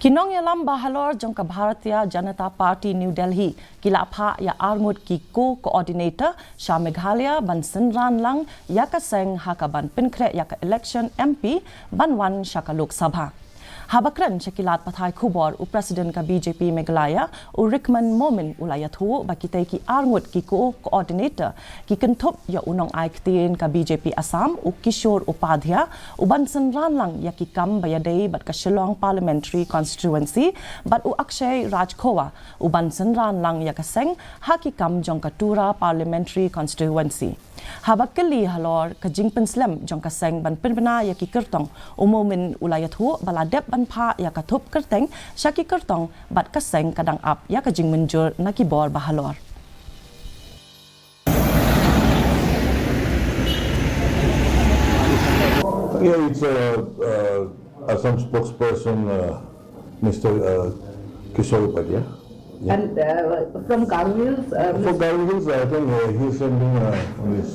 Kinong yalam bahalor jongka Bharatiya Janata Party New Delhi kilapha ya armut ki co-coordinator Sha Meghalaya ban Sinran lang yaka seng hakaban pinkre yaka election MP banwan shaka Lok Sabha. Habakran Shakilat Pathai Khubor u President ka BJP Meghalaya u Rickman Momin ulayathu bakitay ki armut ki co-coordinator ki kentup ya unong aiktin ka BJP Assam u Kishore Upadhyaya u ban Sinran lang yaki kam bayadei bat ka Shillong Parliamentary Constituency bat u Akshay Rajkhowa u ban Sinran lang yakaseng haki kam jong ka Tura Parliamentary Constituency. Habakali halor ka Jingpen Slam jong ka seng ban pinbana yaki kertong u Momin ulayathu baladep ban pha yaka thup kerteng shaki kertong bat ka seng kadang ap yaka Jingmen jur nakibor bahalor. Yeah, it's Assam spokesperson, Mr. Kishore Upadhyaya. Yeah. And from Garville's... For Garville's, I think he's sending this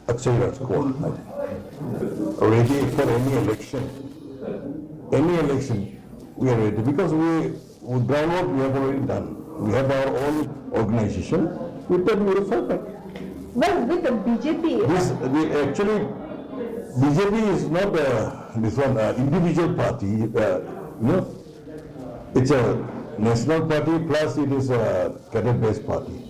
Akshay Rajkhowa. Ready for any election. Any election, we are ready. Because groundwork we have already done. We have our own organization. With that, we will fight back. Well, with the BJP... Actually, BJP is not this one individual party. It's a national party plus it is a cadet-based party.